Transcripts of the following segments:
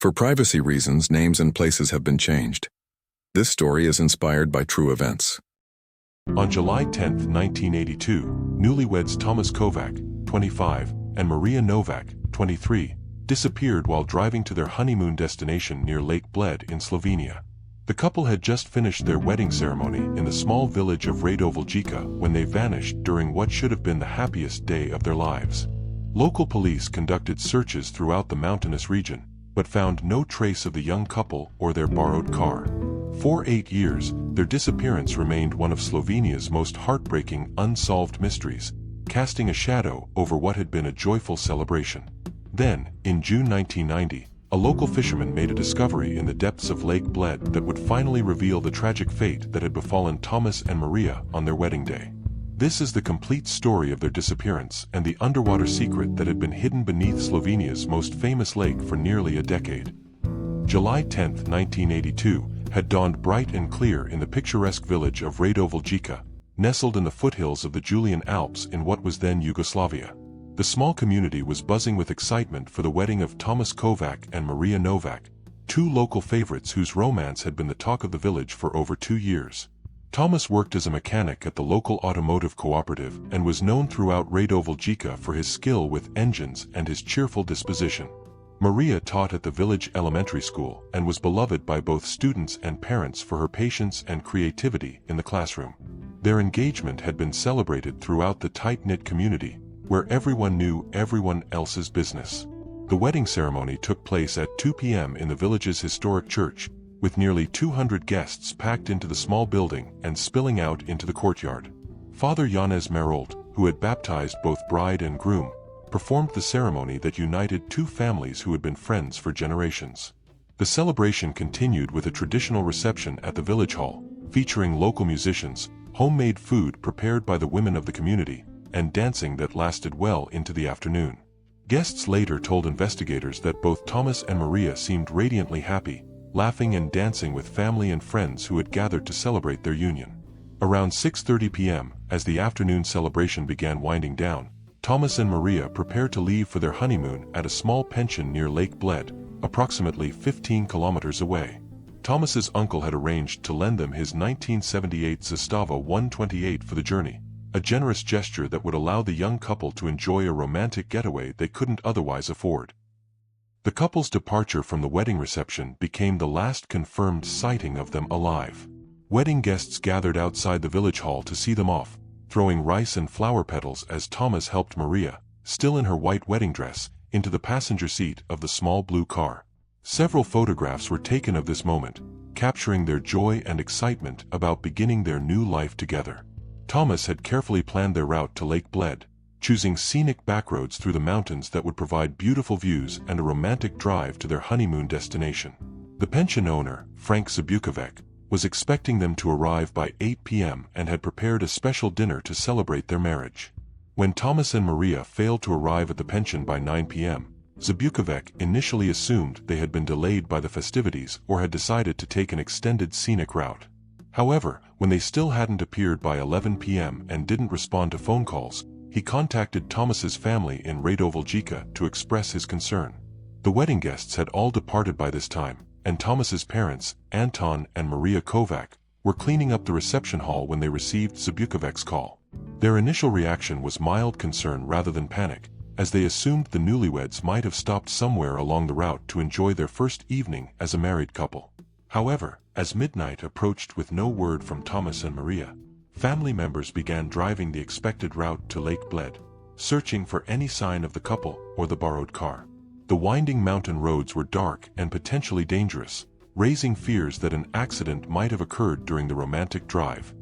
For privacy reasons, names and places have been changed. This story is inspired by true events. On July 10, 1982, newlyweds Thomas Kovac, 25, and Maria Novak, 23, disappeared while driving to their honeymoon destination near Lake Bled in Slovenia. The couple had just finished their wedding ceremony in the small village of Radoveljka when they vanished during what should have been the happiest day of their lives. Local police conducted searches throughout the mountainous region, but found no trace of the young couple or their borrowed car. For 8 years, their disappearance remained one of Slovenia's most heartbreaking unsolved mysteries, casting a shadow over what had been a joyful celebration. Then, in June 1990, a local fisherman made a discovery in the depths of Lake Bled that would finally reveal the tragic fate that had befallen Thomas and Maria on their wedding day. This is the complete story of their disappearance and the underwater secret that had been hidden beneath Slovenia's most famous lake for nearly a decade. July 10, 1982, had dawned bright and clear in the picturesque village of Radoveljka, nestled in the foothills of the Julian Alps in what was then Yugoslavia. The small community was buzzing with excitement for the wedding of Thomas Kovac and Maria Novak, two local favorites whose romance had been the talk of the village for over 2 years. Thomas worked as a mechanic at the local automotive cooperative and was known throughout Radoveljka for his skill with engines and his cheerful disposition. Maria taught at the village elementary school and was beloved by both students and parents for her patience and creativity in the classroom. Their engagement had been celebrated throughout the tight-knit community, where everyone knew everyone else's business. The wedding ceremony took place at 2 p.m. in the village's historic church, with nearly 200 guests packed into the small building and spilling out into the courtyard. Father Janez Marolt, who had baptized both bride and groom, performed the ceremony that united two families who had been friends for generations. The celebration continued with a traditional reception at the village hall, featuring local musicians, homemade food prepared by the women of the community, and dancing that lasted well into the afternoon. Guests later told investigators that both Thomas and Maria seemed radiantly happy, laughing and dancing with family and friends who had gathered to celebrate their union. Around 6:30 p.m., as the afternoon celebration began winding down, Thomas and Maria prepared to leave for their honeymoon at a small pension near Lake Bled, approximately 15 kilometers away. Thomas's uncle had arranged to lend them his 1978 Zastava 128 for the journey, a generous gesture that would allow the young couple to enjoy a romantic getaway they couldn't otherwise afford. The couple's departure from the wedding reception became the last confirmed sighting of them alive. Wedding guests gathered outside the village hall to see them off, throwing rice and flower petals as Thomas helped Maria, still in her white wedding dress, into the passenger seat of the small blue car. Several photographs were taken of this moment, capturing their joy and excitement about beginning their new life together. Thomas had carefully planned their route to Lake Bled, choosing scenic backroads through the mountains that would provide beautiful views and a romantic drive to their honeymoon destination. The pension owner, Frank Zabukovic, was expecting them to arrive by 8 p.m. and had prepared a special dinner to celebrate their marriage. When Thomas and Maria failed to arrive at the pension by 9 p.m., Zabukovic initially assumed they had been delayed by the festivities or had decided to take an extended scenic route. However, when they still hadn't appeared by 11 p.m. and didn't respond to phone calls, he contacted Thomas's family in Radoveljka to express his concern. The wedding guests had all departed by this time, and Thomas's parents, Anton and Maria Kovac, were cleaning up the reception hall when they received Zabukovic's call. Their initial reaction was mild concern rather than panic, as they assumed the newlyweds might have stopped somewhere along the route to enjoy their first evening as a married couple. However, as midnight approached with no word from Thomas and Maria, family members began driving the expected route to Lake Bled, searching for any sign of the couple or the borrowed car. The winding mountain roads were dark and potentially dangerous, raising fears that an accident might have occurred during the romantic drive.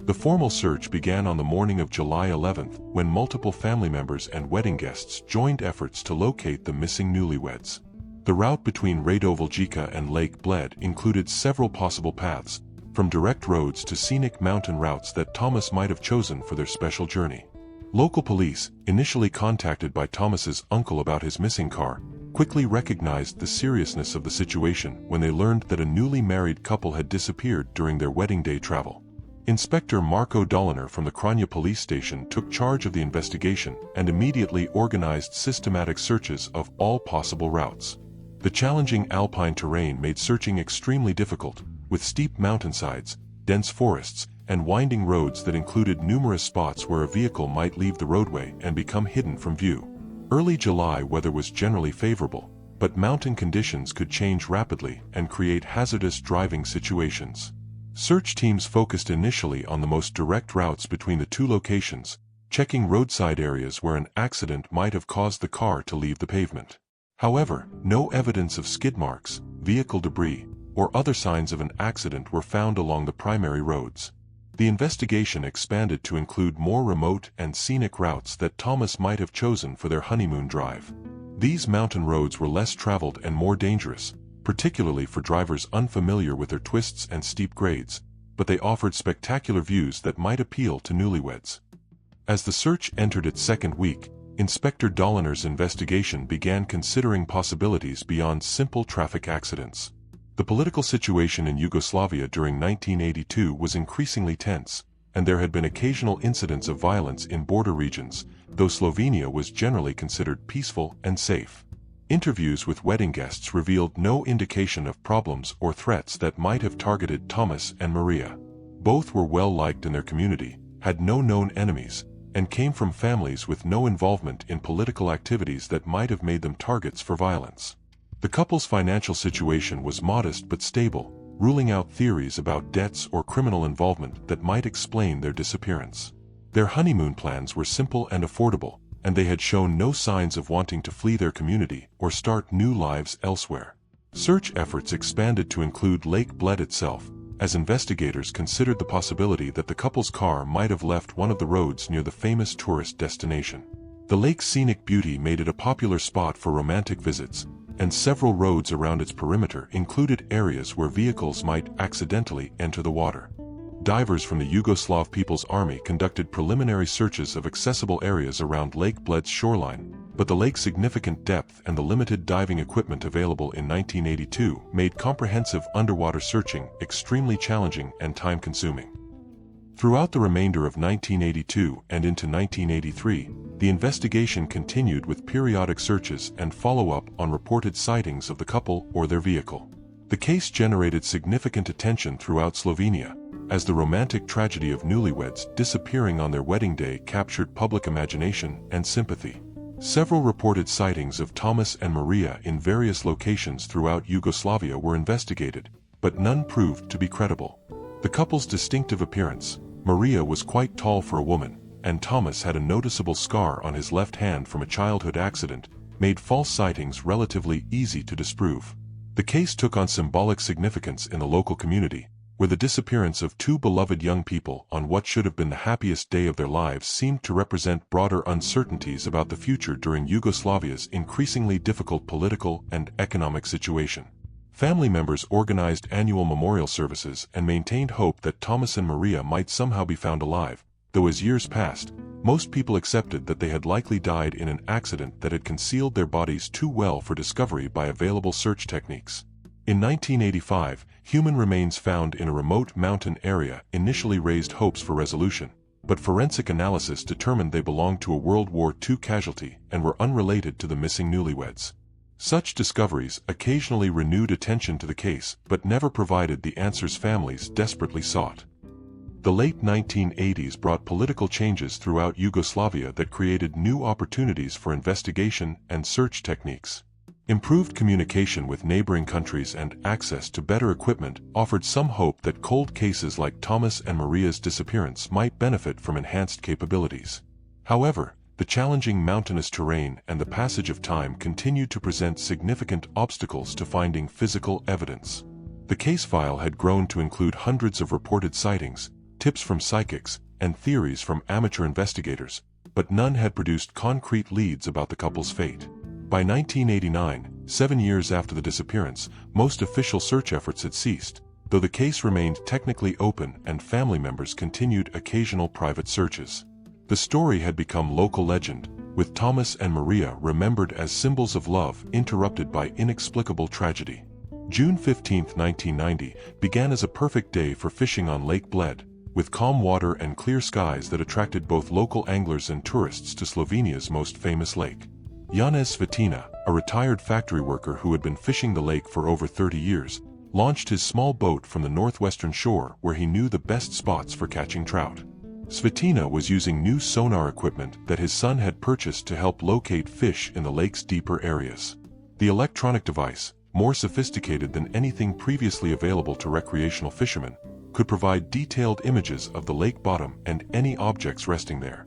The formal search began on the morning of July 11th, when multiple family members and wedding guests joined efforts to locate the missing newlyweds. The route between Radoveljka and Lake Bled included several possible paths, from direct roads to scenic mountain routes that Thomas might have chosen for their special journey. Local police, initially contacted by Thomas's uncle about his missing car, quickly recognized the seriousness of the situation when they learned that a newly married couple had disappeared during their wedding day travel. Inspector Marko Doliner from the Kranja police station took charge of the investigation and immediately organized systematic searches of all possible routes. The challenging alpine terrain made searching extremely difficult, with steep mountainsides, dense forests, and winding roads that included numerous spots where a vehicle might leave the roadway and become hidden from view. Early July weather was generally favorable, but mountain conditions could change rapidly and create hazardous driving situations. Search teams focused initially on the most direct routes between the two locations, checking roadside areas where an accident might have caused the car to leave the pavement. However, no evidence of skid marks, vehicle debris, or other signs of an accident were found along the primary roads. The investigation expanded to include more remote and scenic routes that Thomas might have chosen for their honeymoon drive. These mountain roads were less traveled and more dangerous, particularly for drivers unfamiliar with their twists and steep grades, but they offered spectacular views that might appeal to newlyweds. As the search entered its second week, Inspector Dolliner's investigation began considering possibilities beyond simple traffic accidents. The political situation in Yugoslavia during 1982 was increasingly tense, and there had been occasional incidents of violence in border regions, though Slovenia was generally considered peaceful and safe. Interviews with wedding guests revealed no indication of problems or threats that might have targeted Thomas and Maria. Both were well liked in their community, had no known enemies, and came from families with no involvement in political activities that might have made them targets for violence. The couple's financial situation was modest but stable, ruling out theories about debts or criminal involvement that might explain their disappearance. Their honeymoon plans were simple and affordable, and they had shown no signs of wanting to flee their community or start new lives elsewhere. Search efforts expanded to include Lake Bled itself, as investigators considered the possibility that the couple's car might have left one of the roads near the famous tourist destination. The lake's scenic beauty made it a popular spot for romantic visits, and several roads around its perimeter included areas where vehicles might accidentally enter the water. Divers from the Yugoslav People's Army conducted preliminary searches of accessible areas around Lake Bled's shoreline, but the lake's significant depth and the limited diving equipment available in 1982 made comprehensive underwater searching extremely challenging and time-consuming. Throughout the remainder of 1982 and into 1983, the investigation continued with periodic searches and follow-up on reported sightings of the couple or their vehicle. The case generated significant attention throughout Slovenia, as the romantic tragedy of newlyweds disappearing on their wedding day captured public imagination and sympathy. Several reported sightings of Thomas and Maria in various locations throughout Yugoslavia were investigated, but none proved to be credible. The couple's distinctive appearance, Maria was quite tall for a woman, and Thomas had a noticeable scar on his left hand from a childhood accident, made false sightings relatively easy to disprove. The case took on symbolic significance in the local community, where the disappearance of two beloved young people on what should have been the happiest day of their lives seemed to represent broader uncertainties about the future during Yugoslavia's increasingly difficult political and economic situation. Family members organized annual memorial services and maintained hope that Thomas and Maria might somehow be found alive, though as years passed, most people accepted that they had likely died in an accident that had concealed their bodies too well for discovery by available search techniques. In 1985, human remains found in a remote mountain area initially raised hopes for resolution, but forensic analysis determined they belonged to a World War II casualty and were unrelated to the missing newlyweds. Such discoveries occasionally renewed attention to the case but never provided the answers families desperately sought. The late 1980s brought political changes throughout Yugoslavia that created new opportunities for investigation and search techniques. Improved communication with neighboring countries and access to better equipment offered some hope that cold cases like Thomas and Maria's disappearance might benefit from enhanced capabilities. However, the challenging mountainous terrain and the passage of time continued to present significant obstacles to finding physical evidence. The case file had grown to include hundreds of reported sightings, tips from psychics, and theories from amateur investigators, but none had produced concrete leads about the couple's fate. By 1989, 7 years after the disappearance, most official search efforts had ceased, though the case remained technically open and family members continued occasional private searches. The story had become local legend, with Thomas and Maria remembered as symbols of love interrupted by inexplicable tragedy. June 15, 1990, began as a perfect day for fishing on Lake Bled, with calm water and clear skies that attracted both local anglers and tourists to Slovenia's most famous lake. Janez Svetina, a retired factory worker who had been fishing the lake for over 30 years, launched his small boat from the northwestern shore where he knew the best spots for catching trout. Svetlana was using new sonar equipment that his son had purchased to help locate fish in the lake's deeper areas. The electronic device, more sophisticated than anything previously available to recreational fishermen, could provide detailed images of the lake bottom and any objects resting there.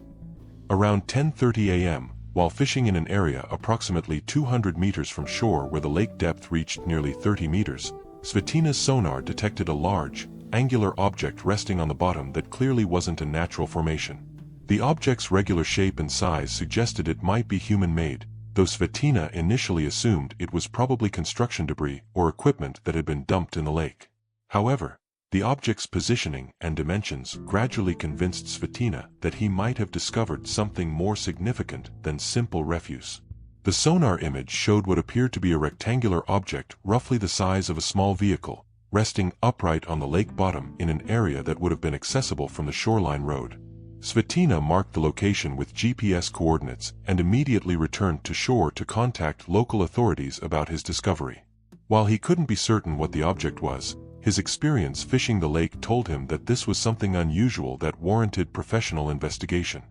Around 10:30 a.m., while fishing in an area approximately 200 meters from shore where the lake depth reached nearly 30 meters, Svetlana's sonar detected a large, angular object resting on the bottom that clearly wasn't a natural formation. The object's regular shape and size suggested it might be human-made, though Svetlana initially assumed it was probably construction debris or equipment that had been dumped in the lake. However, the object's positioning and dimensions gradually convinced Svetlana that he might have discovered something more significant than simple refuse. The sonar image showed what appeared to be a rectangular object roughly the size of a small vehicle, resting upright on the lake bottom in an area that would have been accessible from the shoreline road. Svetlana marked the location with GPS coordinates and immediately returned to shore to contact local authorities about his discovery. While he couldn't be certain what the object was, his experience fishing the lake told him that this was something unusual that warranted professional investigation.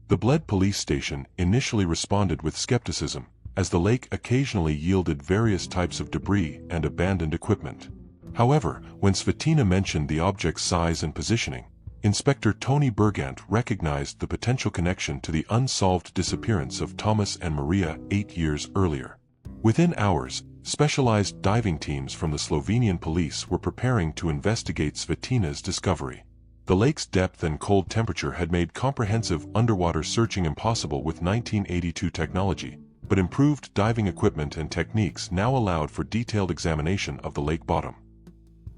The Bled police station initially responded with skepticism, as the lake occasionally yielded various types of debris and abandoned equipment. However, when Svetlana mentioned the object's size and positioning, Inspector Tony Bergant recognized the potential connection to the unsolved disappearance of Thomas and Maria 8 years earlier. Within hours, specialized diving teams from the Slovenian police were preparing to investigate Svetlana's discovery. The lake's depth and cold temperature had made comprehensive underwater searching impossible with 1982 technology, but improved diving equipment and techniques now allowed for detailed examination of the lake bottom.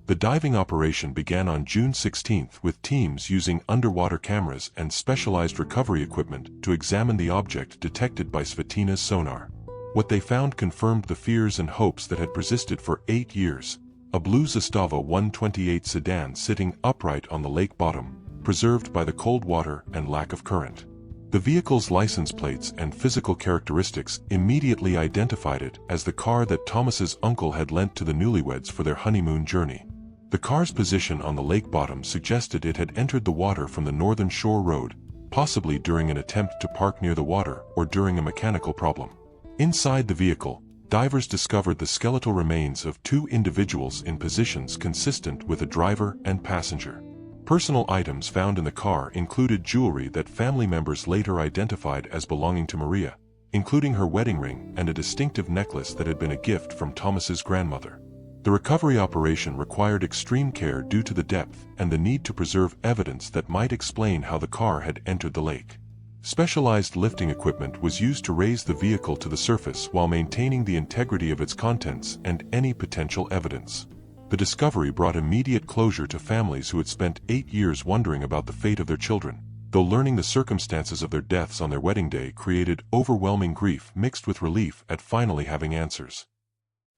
The diving operation began on June 16 with teams using underwater cameras and specialized recovery equipment to examine the object detected by Svetlana's sonar. What they found confirmed the fears and hopes that had persisted for 8 years. A blue Zastava 128 sedan sitting upright on the lake bottom, preserved by the cold water and lack of current. The vehicle's license plates and physical characteristics immediately identified it as the car that Thomas's uncle had lent to the newlyweds for their honeymoon journey. The car's position on the lake bottom suggested it had entered the water from the Northern Shore Road, possibly during an attempt to park near the water or during a mechanical problem. Inside the vehicle, divers discovered the skeletal remains of 2 individuals in positions consistent with a driver and passenger. Personal items found in the car included jewelry that family members later identified as belonging to Maria, including her wedding ring and a distinctive necklace that had been a gift from Thomas's grandmother. The recovery operation required extreme care due to the depth and the need to preserve evidence that might explain how the car had entered the lake. Specialized lifting equipment was used to raise the vehicle to the surface while maintaining the integrity of its contents and any potential evidence. The discovery brought immediate closure to families who had spent 8 years wondering about the fate of their children, though learning the circumstances of their deaths on their wedding day created overwhelming grief mixed with relief at finally having answers.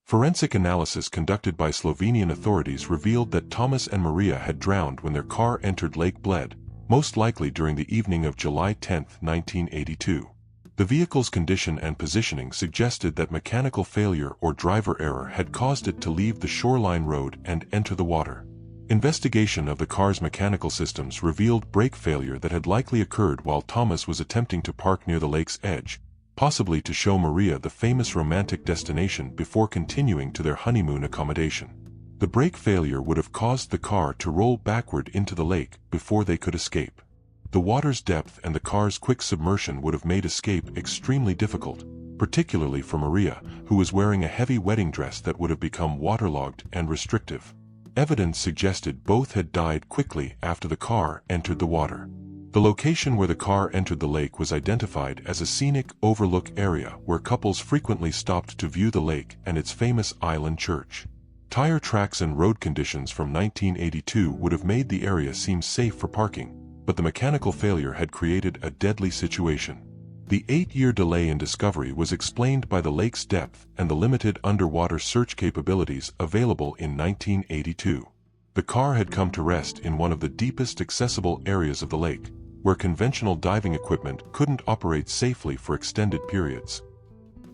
Forensic analysis conducted by Slovenian authorities revealed that Thomas and Maria had drowned when their car entered Lake Bled, most likely during the evening of July 10, 1982. The vehicle's condition and positioning suggested that mechanical failure or driver error had caused it to leave the shoreline road and enter the water. Investigation of the car's mechanical systems revealed brake failure that had likely occurred while Thomas was attempting to park near the lake's edge, possibly to show Maria the famous romantic destination before continuing to their honeymoon accommodation. The brake failure would have caused the car to roll backward into the lake before they could escape. The water's depth and the car's quick submersion would have made escape extremely difficult, particularly for Maria, who was wearing a heavy wedding dress that would have become waterlogged and restrictive. Evidence suggested both had died quickly after the car entered the water. The location where the car entered the lake was identified as a scenic overlook area where couples frequently stopped to view the lake and its famous island church. Tire tracks and road conditions from 1982 would have made the area seem safe for parking, but the mechanical failure had created a deadly situation. The 8-year delay in discovery was explained by the lake's depth and the limited underwater search capabilities available in 1982. The car had come to rest in one of the deepest accessible areas of the lake, where conventional diving equipment couldn't operate safely for extended periods.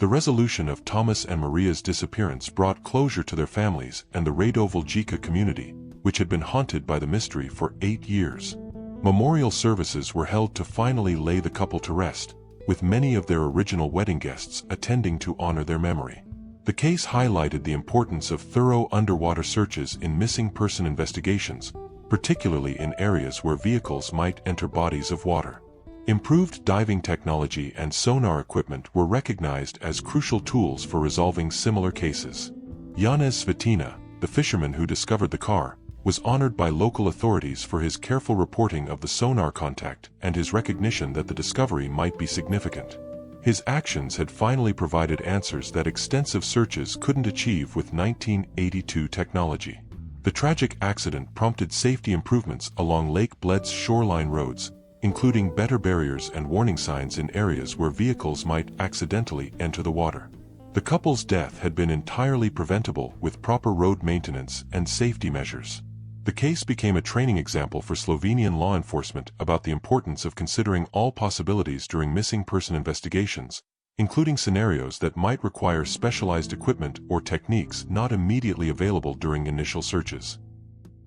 The resolution of Thomas and Maria's disappearance brought closure to their families and the Radovaljica community, which had been haunted by the mystery for 8 years. Memorial services were held to finally lay the couple to rest, with many of their original wedding guests attending to honor their memory. The case highlighted the importance of thorough underwater searches in missing person investigations, particularly in areas where vehicles might enter bodies of water. Improved diving technology and sonar equipment were recognized as crucial tools for resolving similar cases. Janez Svetina, the fisherman who discovered the car, was honored by local authorities for his careful reporting of the sonar contact and his recognition that the discovery might be significant. His actions had finally provided answers that extensive searches couldn't achieve with 1982 technology. The tragic accident prompted safety improvements along Lake Bled's shoreline roads, including better barriers and warning signs in areas where vehicles might accidentally enter the water. The couple's death had been entirely preventable with proper road maintenance and safety measures. The case became a training example for Slovenian law enforcement about the importance of considering all possibilities during missing person investigations, including scenarios that might require specialized equipment or techniques not immediately available during initial searches.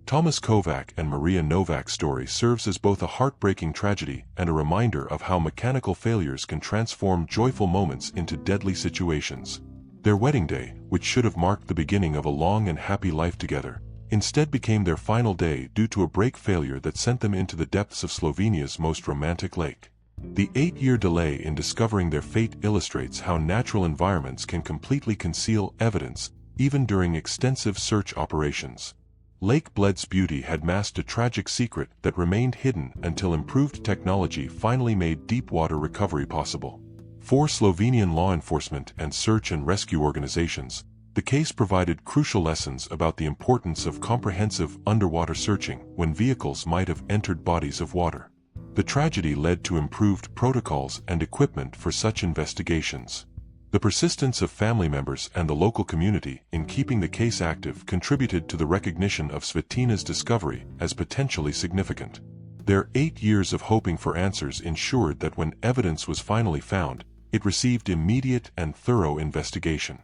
Thomas Kovac and Maria Novak's story serves as both a heartbreaking tragedy and a reminder of how mechanical failures can transform joyful moments into deadly situations. Their wedding day, which should have marked the beginning of a long and happy life together, instead became their final day due to a brake failure that sent them into the depths of Slovenia's most romantic lake. The 8-year delay in discovering their fate illustrates how natural environments can completely conceal evidence, even during extensive search operations. Lake Bled's beauty had masked a tragic secret that remained hidden until improved technology finally made deep water recovery possible. For Slovenian law enforcement and search and rescue organizations, the case provided crucial lessons about the importance of comprehensive underwater searching when vehicles might have entered bodies of water. The tragedy led to improved protocols and equipment for such investigations. The persistence of family members and the local community in keeping the case active contributed to the recognition of Svetina's discovery as potentially significant. Their 8 years of hoping for answers ensured that when evidence was finally found, it received immediate and thorough investigation.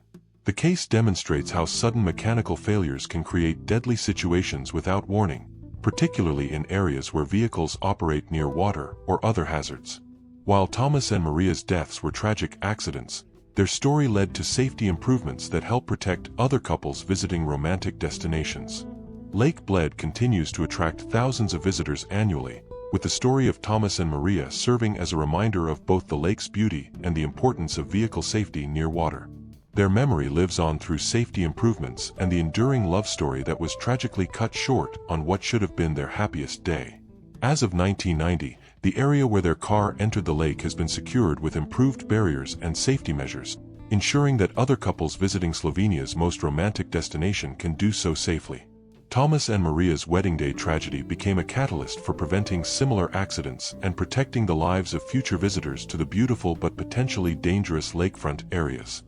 The case demonstrates how sudden mechanical failures can create deadly situations without warning, particularly in areas where vehicles operate near water or other hazards. While Thomas and Maria's deaths were tragic accidents, their story led to safety improvements that help protect other couples visiting romantic destinations. Lake Bled continues to attract thousands of visitors annually, with the story of Thomas and Maria serving as a reminder of both the lake's beauty and the importance of vehicle safety near water. Their memory lives on through safety improvements and the enduring love story that was tragically cut short on what should have been their happiest day. As of 1990, the area where their car entered the lake has been secured with improved barriers and safety measures, ensuring that other couples visiting Slovenia's most romantic destination can do so safely. Thomas and Maria's wedding day tragedy became a catalyst for preventing similar accidents and protecting the lives of future visitors to the beautiful but potentially dangerous lakefront areas.